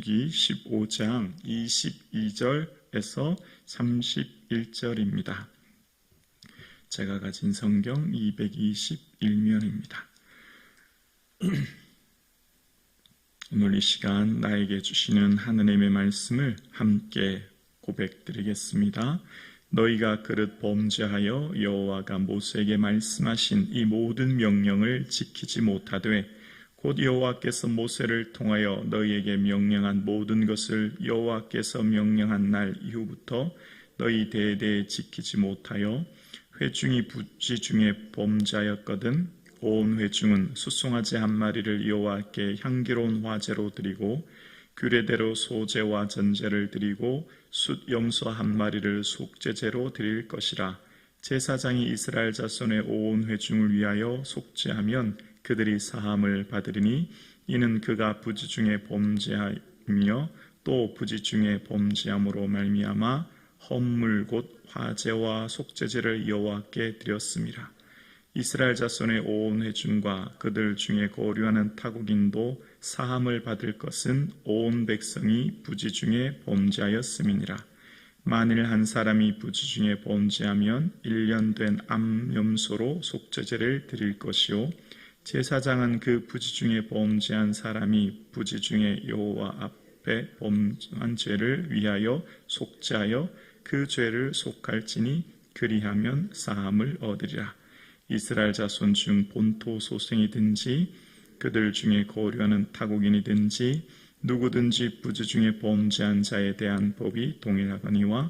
민수기 15장 22절에서 31절입니다. 제가 가진 성경 221면입니다. 오늘 이 시간 나에게 주시는 하나님의 말씀을 함께 고백드리겠습니다. 너희가 그릇 범죄하여 여호와가 모세에게 말씀하신 이 모든 명령을 지키지 못하되 곧 여호와께서 모세를 통하여 너희에게 명령한 모든 것을 여호와께서 명령한 날 이후부터 너희 대대에 지키지 못하여 회중이 부지 중에 범죄하였거든 온 회중은 수송아지 한 마리를 여호와께 향기로운 화제로 드리고 규례대로 소제와 전제를 드리고 숫 염소 한 마리를 속죄제로 드릴 것이라. 제사장이 이스라엘 자손의 온 회중을 위하여 속죄하면 그들이 사함을 받으리니 이는 그가 부지 중에 범죄하며 또 부지 중에 범죄함으로 말미암아 헌물 곧 화제와 속죄제를 여호와께 드렸음이라. 이스라엘 자손의 온 회중과 그들 중에 거류하는 타국인도 사함을 받을 것은 온 백성이 부지 중에 범죄하였음이니라. 만일 한 사람이 부지 중에 범죄하면 1년 된 암염소로 속죄제를 드릴 것이요 제사장은 그 부지 중에 범죄한 사람이 부지 중에 여호와 앞에 범한 죄를 위하여 속죄하여 그 죄를 속할지니 그리하면 사함을 얻으리라. 이스라엘 자손 중 본토 소생이든지 그들 중에 거류하는 타국인이든지 누구든지 부지 중에 범죄한 자에 대한 법이 동일하거니와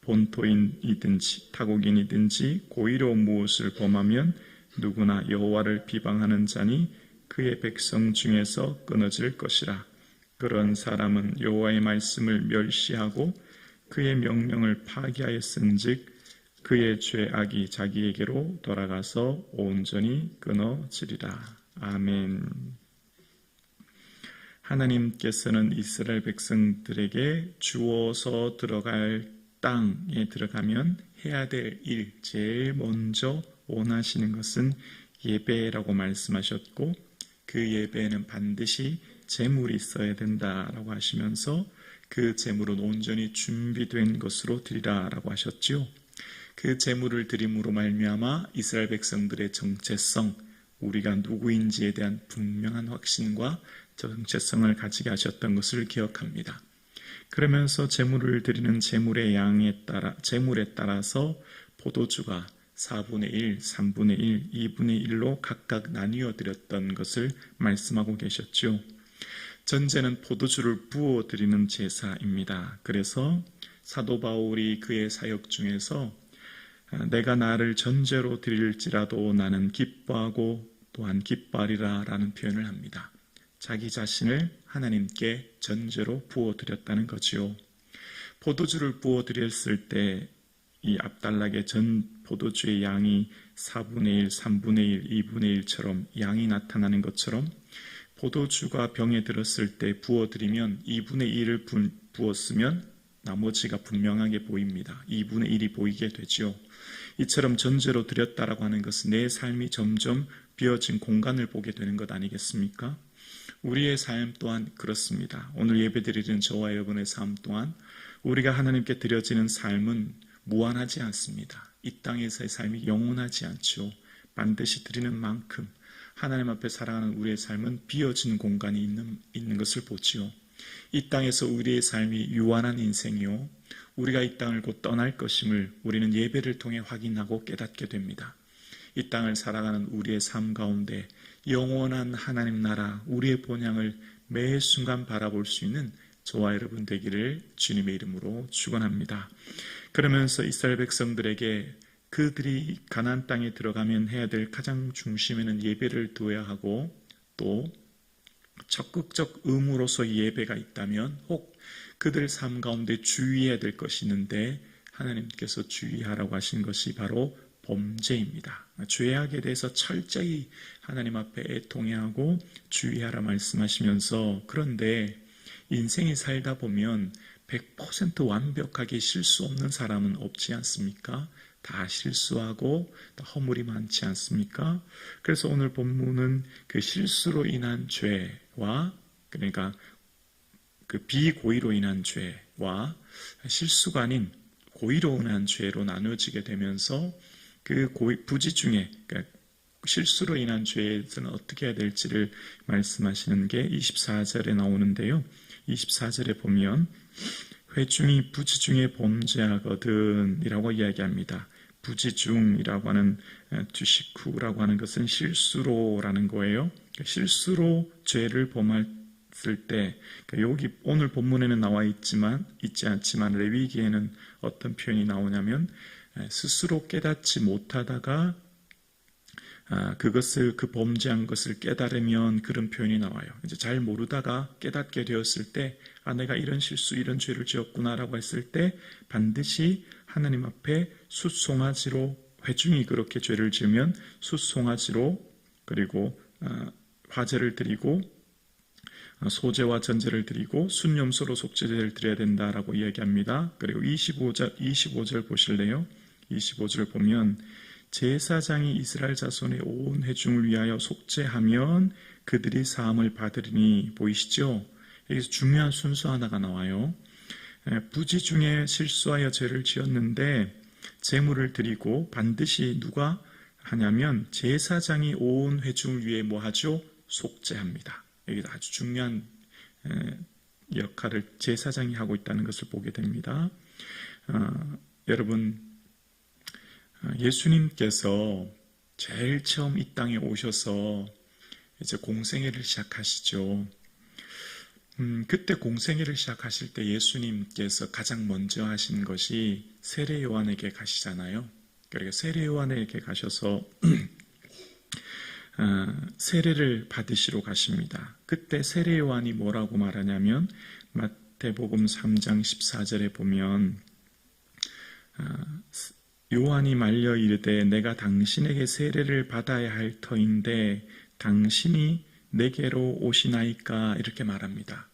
본토인이든지 타국인이든지 고의로 무엇을 범하면 누구나 여호와를 비방하는 자니 그의 백성 중에서 끊어질 것이라. 그런 사람은 여호와의 말씀을 멸시하고 그의 명령을 파기하였은즉 그의 죄악이 자기에게로 돌아가서 온전히 끊어지리라. 아멘. 하나님께서는 이스라엘 백성들에게 주어서 들어갈 땅에 들어가면 해야 될 일, 제일 먼저 원하시는 것은 예배라고 말씀하셨고 그 예배에는 반드시 제물이 있어야 된다라고 하시면서 그 제물은 온전히 준비된 것으로 드리라라고 하셨죠. 그 제물을 드림으로 말미암아 이스라엘 백성들의 정체성, 우리가 누구인지에 대한 분명한 확신과 정체성을 가지게 하셨던 것을 기억합니다. 그러면서 제물을 드리는 제물에 따라서 포도주가 4분의 1, 3분의 1, 2분의 1로 각각 나뉘어 드렸던 것을 말씀하고 계셨죠. 전제는 포도주를 부어 드리는 제사입니다. 그래서 사도 바울이 그의 사역 중에서 내가 나를 전제로 드릴지라도 나는 기뻐하고 또한 기뻐하리라 라는 표현을 합니다. 자기 자신을 하나님께 전제로 부어드렸다는 거지요. 포도주를 부어드렸을 때 이 앞달락의 전 포도주의 양이 4분의 1, 3분의 1, 2분의 1처럼 양이 나타나는 것처럼 포도주가 병에 들었을 때 부어드리면 2분의 1을 부었으면 나머지가 분명하게 보입니다. 2분의 1이 보이게 되죠. 이처럼 전제로 드렸다라고 하는 것은 내 삶이 점점 비어진 공간을 보게 되는 것 아니겠습니까? 우리의 삶 또한 그렇습니다. 오늘 예배드리는 저와 여러분의 삶 또한 우리가 하나님께 드려지는 삶은 무한하지 않습니다. 이 땅에서의 삶이 영원하지 않죠. 반드시 드리는 만큼 하나님 앞에 살아가는 우리의 삶은 비어진 공간이 있는 것을 보지요. 이 땅에서 우리의 삶이 유한한 인생이요 우리가 이 땅을 곧 떠날 것임을 우리는 예배를 통해 확인하고 깨닫게 됩니다. 이 땅을 살아가는 우리의 삶 가운데 영원한 하나님 나라 우리의 본향을 매 순간 바라볼 수 있는 저와 여러분 되기를 주님의 이름으로 축원합니다. 그러면서 이스라엘 백성들에게 그들이 가나안 땅에 들어가면 해야 될 가장 중심에는 예배를 두어야 하고 또 적극적 의무로서 예배가 있다면 혹 그들 삶 가운데 주의해야 될 것이 있는데 하나님께서 주의하라고 하신 것이 바로 범죄입니다. 죄악에 대해서 철저히 하나님 앞에 애통해하고 주의하라 말씀하시면서 그런데 인생이 살다 보면 100% 완벽하게 실수 없는 사람은 없지 않습니까? 다 실수하고 다 허물이 많지 않습니까? 그래서 오늘 본문은 그 실수로 인한 죄와 그러니까 그 비고의로 인한 죄와 실수가 아닌 고의로 인한 죄로 나누어지게 되면서 그 부지 중에, 그러니까 실수로 인한 죄에서는 어떻게 해야 될지를 말씀하시는 게 24절에 나오는데요. 24절에 보면 회중이 부지 중에 범죄하거든 이라고 이야기합니다. 부지 중이라고 하는 뒤식후라고 하는 것은 실수로라는 거예요. 실수로 죄를 범했을 때, 여기 오늘 본문에는 있지 않지만 레위기에는 어떤 표현이 나오냐면 스스로 깨닫지 못하다가 그 범죄한 것을 깨달으면 그런 표현이 나와요. 이제 잘 모르다가 깨닫게 되었을 때, 내가 이런 실수, 이런 죄를 지었구나라고 했을 때 반드시 하나님 앞에 숫송아지로, 회중이 그렇게 죄를 지으면 숫송아지로, 그리고 화제를 드리고 소제와 전제를 드리고 순염소로 속죄제를 드려야 된다라고 이야기합니다. 그리고 25절 보실래요? 25절을 보면 제사장이 이스라엘 자손의 온 회중을 위하여 속죄하면 그들이 사함을 받으리니, 보이시죠? 여기서 중요한 순서 하나가 나와요. 부지 중에 실수하여 죄를 지었는데 제물을 드리고 반드시 누가 하냐면 제사장이 온 회중을 위해 뭐 하죠? 속죄합니다. 여기서 아주 중요한 역할을 제사장이 하고 있다는 것을 보게 됩니다. 여러분, 예수님께서 제일 처음 이 땅에 오셔서 이제 공생애를 시작하시죠. 그때 공생애를 시작하실 때 예수님께서 가장 먼저 하신 것이 세례 요한에게 가시잖아요. 그러니까 세례 요한에게 가셔서 세례를 받으시러 가십니다. 그때 세례 요한이 뭐라고 말하냐면 마태복음 3장 14절에 보면 요한이 말려 이르되 내가 당신에게 세례를 받아야 할 터인데 당신이 내게로 오시나이까, 이렇게 말합니다.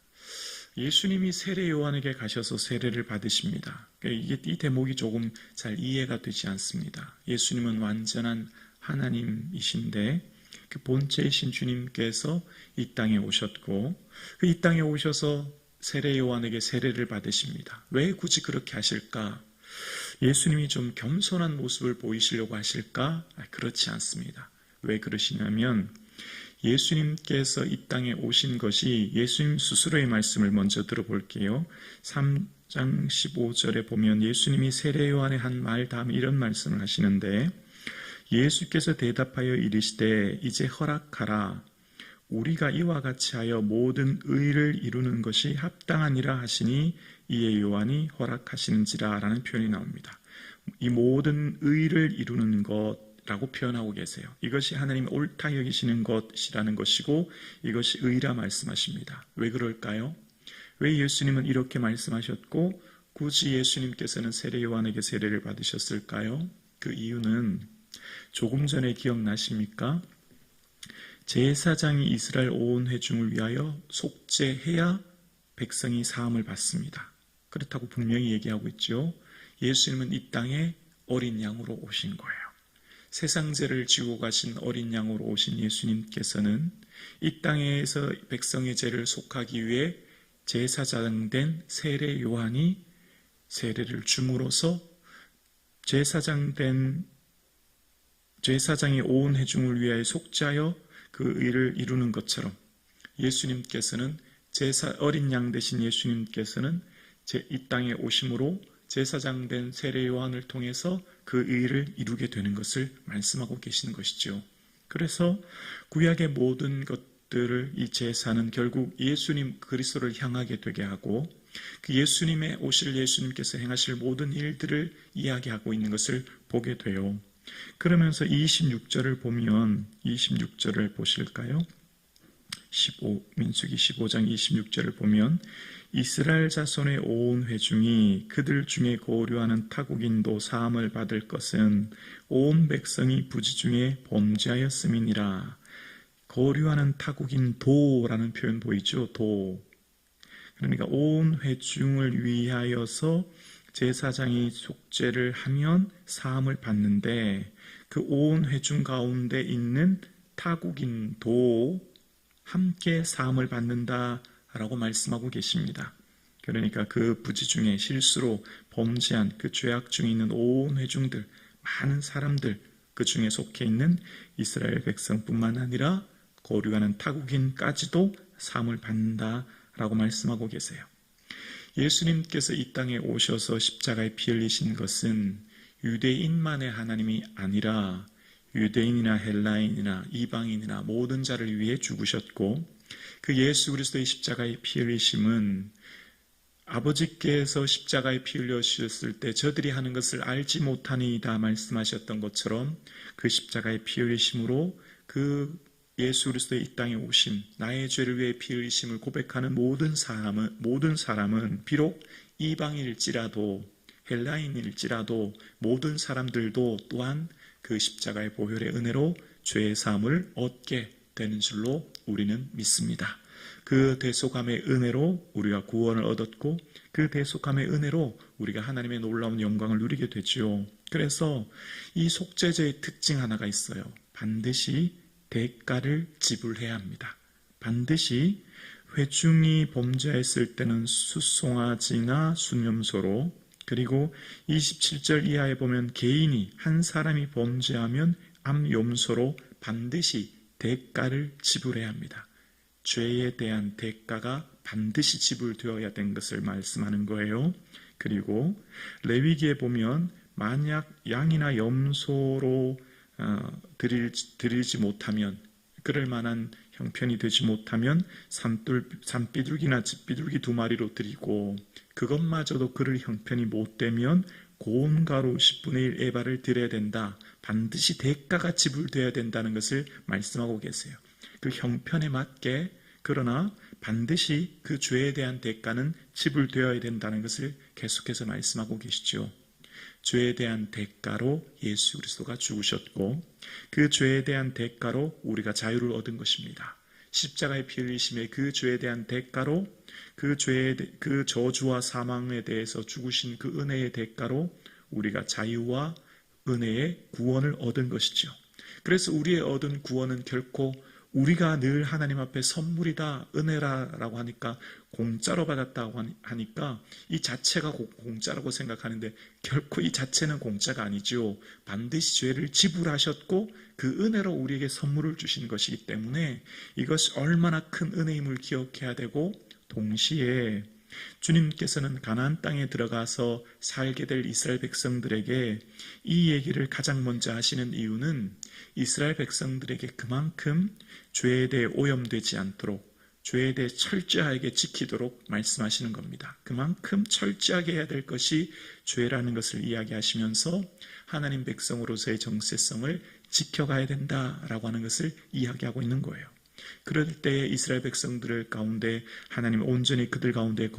예수님이 세례 요한에게 가셔서 세례를 받으십니다. 이 대목이 조금 잘 이해가 되지 않습니다. 예수님은 완전한 하나님이신데 그 본체이신 주님께서 이 땅에 오셨고, 이 땅에 오셔서 세례 요한에게 세례를 받으십니다. 왜 굳이 그렇게 하실까? 예수님이 좀 겸손한 모습을 보이시려고 하실까? 그렇지 않습니다. 왜 그러시냐면 예수님께서 이 땅에 오신 것이 예수님 스스로의 말씀을 먼저 들어볼게요. 3장 15절에 보면 예수님이 세례 요한의 한 말 다음에 이런 말씀을 하시는데, 예수께서 대답하여 이르시되 이제 허락하라. 우리가 이와 같이 하여 모든 의를 이루는 것이 합당하니라 하시니 이에 요한이 허락하시는지라 라는 표현이 나옵니다. 이 모든 의를 이루는 것라고 표현하고 계세요. 이것이 하나님이 옳다 여기시는 것이라는 것이고 이것이 의라 말씀하십니다. 왜 그럴까요? 왜 예수님은 이렇게 말씀하셨고 굳이 예수님께서는 세례 요한에게 세례를 받으셨을까요? 그 이유는 조금 전에 기억나십니까? 제사장이 이스라엘 온 회중을 위하여 속죄해야 백성이 사함을 받습니다. 그렇다고 분명히 얘기하고 있죠. 예수님은 이 땅에 어린 양으로 오신 거예요. 세상 죄를 지고 가신 어린 양으로 오신 예수님께서는 이 땅에서 백성의 죄를 속하기 위해 제사장 된 세례 요한이 세례를 줌으로써 제사장이 온 회중을 위하여 속죄하여 그 의를 이루는 것처럼 예수님께서는 어린 양 되신 예수님께서는 이 땅에 오심으로 제사장 된 세례 요한을 통해서 그 의를 이루게 되는 것을 말씀하고 계시는 것이죠. 그래서 구약의 모든 것들을 이 제사는 결국 예수님 그리스도를 향하게 되게 하고 그 예수님의 오실 예수님께서 행하실 모든 일들을 이야기하고 있는 것을 보게 돼요. 그러면서 26절을 보면 26절을 보실까요? 민수기 15장 26절을 보면 이스라엘 자손의 온 회중이 그들 중에 거류하는 타국인도 사함을 받을 것은 온 백성이 부지 중에 범죄하였음이니라. 거류하는 타국인도라는 표현 보이죠? 도. 그러니까 온 회중을 위하여서 제사장이 속죄를 하면 사함을 받는데 그 온 회중 가운데 있는 타국인도 함께 사함을 받는다 라고 말씀하고 계십니다. 그러니까 그 부지 중에 실수로 범죄한 그 죄악 중에 있는 온 회중들, 많은 사람들, 그 중에 속해 있는 이스라엘 백성뿐만 아니라 거류하는 타국인까지도 사함을 받는다라고 말씀하고 계세요. 예수님께서 이 땅에 오셔서 십자가에 피 흘리신 것은 유대인만의 하나님이 아니라 유대인이나 헬라인이나 이방인이나 모든 자를 위해 죽으셨고, 그 예수 그리스도의 십자가의 피 흘리심은 아버지께서 십자가에 피 흘려주셨을 때 저들이 하는 것을 알지 못하니이다 말씀하셨던 것처럼, 그 십자가의 피 흘리심으로 그 예수 그리스도의 이 땅에 오심, 나의 죄를 위해 피 흘리심을 고백하는 모든 사람은 비록 이방인일지라도 헬라인일지라도 모든 사람들도 또한 그 십자가의 보혈의 은혜로 죄의 사함을 얻게 되는 줄로 우리는 믿습니다. 그 대속함의 은혜로 우리가 구원을 얻었고, 그 대속함의 은혜로 우리가 하나님의 놀라운 영광을 누리게 되지요. 그래서 이 속죄제의 특징 하나가 있어요. 반드시 대가를 지불해야 합니다. 반드시 회중이 범죄했을 때는 숫송아지나 순염소로, 그리고 27절 이하에 보면 개인이 한 사람이 범죄하면 암염소로 반드시 대가를 지불해야 합니다. 죄에 대한 대가가 반드시 지불되어야 된 것을 말씀하는 거예요. 그리고 레위기에 보면 만약 양이나 염소로 드리지 못하면, 그럴 만한 형편이 되지 못하면 산비둘기나 집비둘기 2마리로 드리고, 그것마저도 그럴 형편이 못 되면 고운 가루 10분의 1 에바를 드려야 된다. 반드시 대가가 지불되어야 된다는 것을 말씀하고 계세요. 그 형편에 맞게, 그러나 반드시 그 죄에 대한 대가는 지불되어야 된다는 것을 계속해서 말씀하고 계시죠. 죄에 대한 대가로 예수 그리스도가 죽으셨고, 그 죄에 대한 대가로 우리가 자유를 얻은 것입니다. 십자가의 피 흘리심의 그 죄에 대한 대가로, 그 저주와 사망에 대해서 죽으신 그 은혜의 대가로 우리가 자유와 은혜의 구원을 얻은 것이죠. 그래서 우리의 얻은 구원은 결코 우리가 늘 하나님 앞에 선물이다, 은혜라고 하니까, 공짜로 받았다고 하니까 이 자체가 공짜라고 생각하는데, 결코 이 자체는 공짜가 아니죠. 반드시 죄를 지불하셨고 그 은혜로 우리에게 선물을 주신 것이기 때문에 이것이 얼마나 큰 은혜임을 기억해야 되고, 동시에 주님께서는 가나안 땅에 들어가서 살게 될 이스라엘 백성들에게 이 얘기를 가장 먼저 하시는 이유는 이스라엘 백성들에게 그만큼 죄에 대해 오염되지 않도록, 죄에 대해 철저하게 지키도록 말씀하시는 겁니다. 그만큼 철저하게 해야 될 것이 죄라는 것을 이야기하시면서 하나님 백성으로서의 정체성을 지켜가야 된다라고 하는 것을 이야기하고 있는 거예요. 그럴 때에 이스라엘 백성들 가운데 하나님 온전히 그들 가운데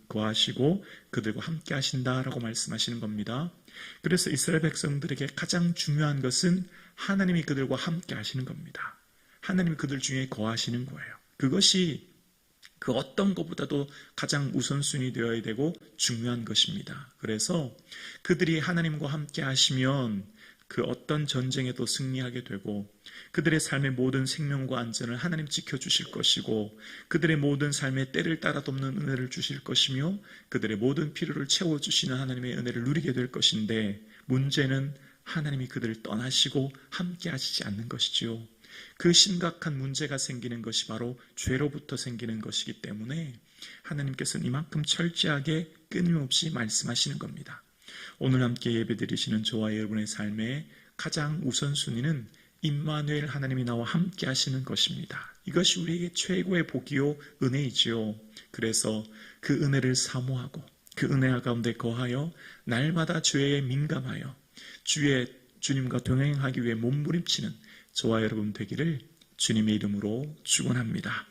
거하시고 그들과 함께 하신다라고 말씀하시는 겁니다. 그래서 이스라엘 백성들에게 가장 중요한 것은 하나님이 그들과 함께 하시는 겁니다. 하나님이 그들 중에 거하시는 거예요. 그것이 그 어떤 것보다도 가장 우선순위 되어야 되고 중요한 것입니다. 그래서 그들이 하나님과 함께 하시면 그 어떤 전쟁에도 승리하게 되고, 그들의 삶의 모든 생명과 안전을 하나님 지켜주실 것이고, 그들의 모든 삶의 때를 따라 돕는 은혜를 주실 것이며, 그들의 모든 필요를 채워주시는 하나님의 은혜를 누리게 될 것인데, 문제는 하나님이 그들을 떠나시고 함께 하시지 않는 것이지요. 그 심각한 문제가 생기는 것이 바로 죄로부터 생기는 것이기 때문에 하나님께서는 이만큼 철저하게 끊임없이 말씀하시는 겁니다. 오늘 함께 예배드리시는 저와 여러분의 삶의 가장 우선순위는 임마누엘 하나님이 나와 함께 하시는 것입니다. 이것이 우리에게 최고의 복이요 은혜이지요. 그래서 그 은혜를 사모하고 그 은혜 가운데 거하여 날마다 죄에 민감하여 주님과 동행하기 위해 몸부림치는 저와 여러분 되기를 주님의 이름으로 축원합니다.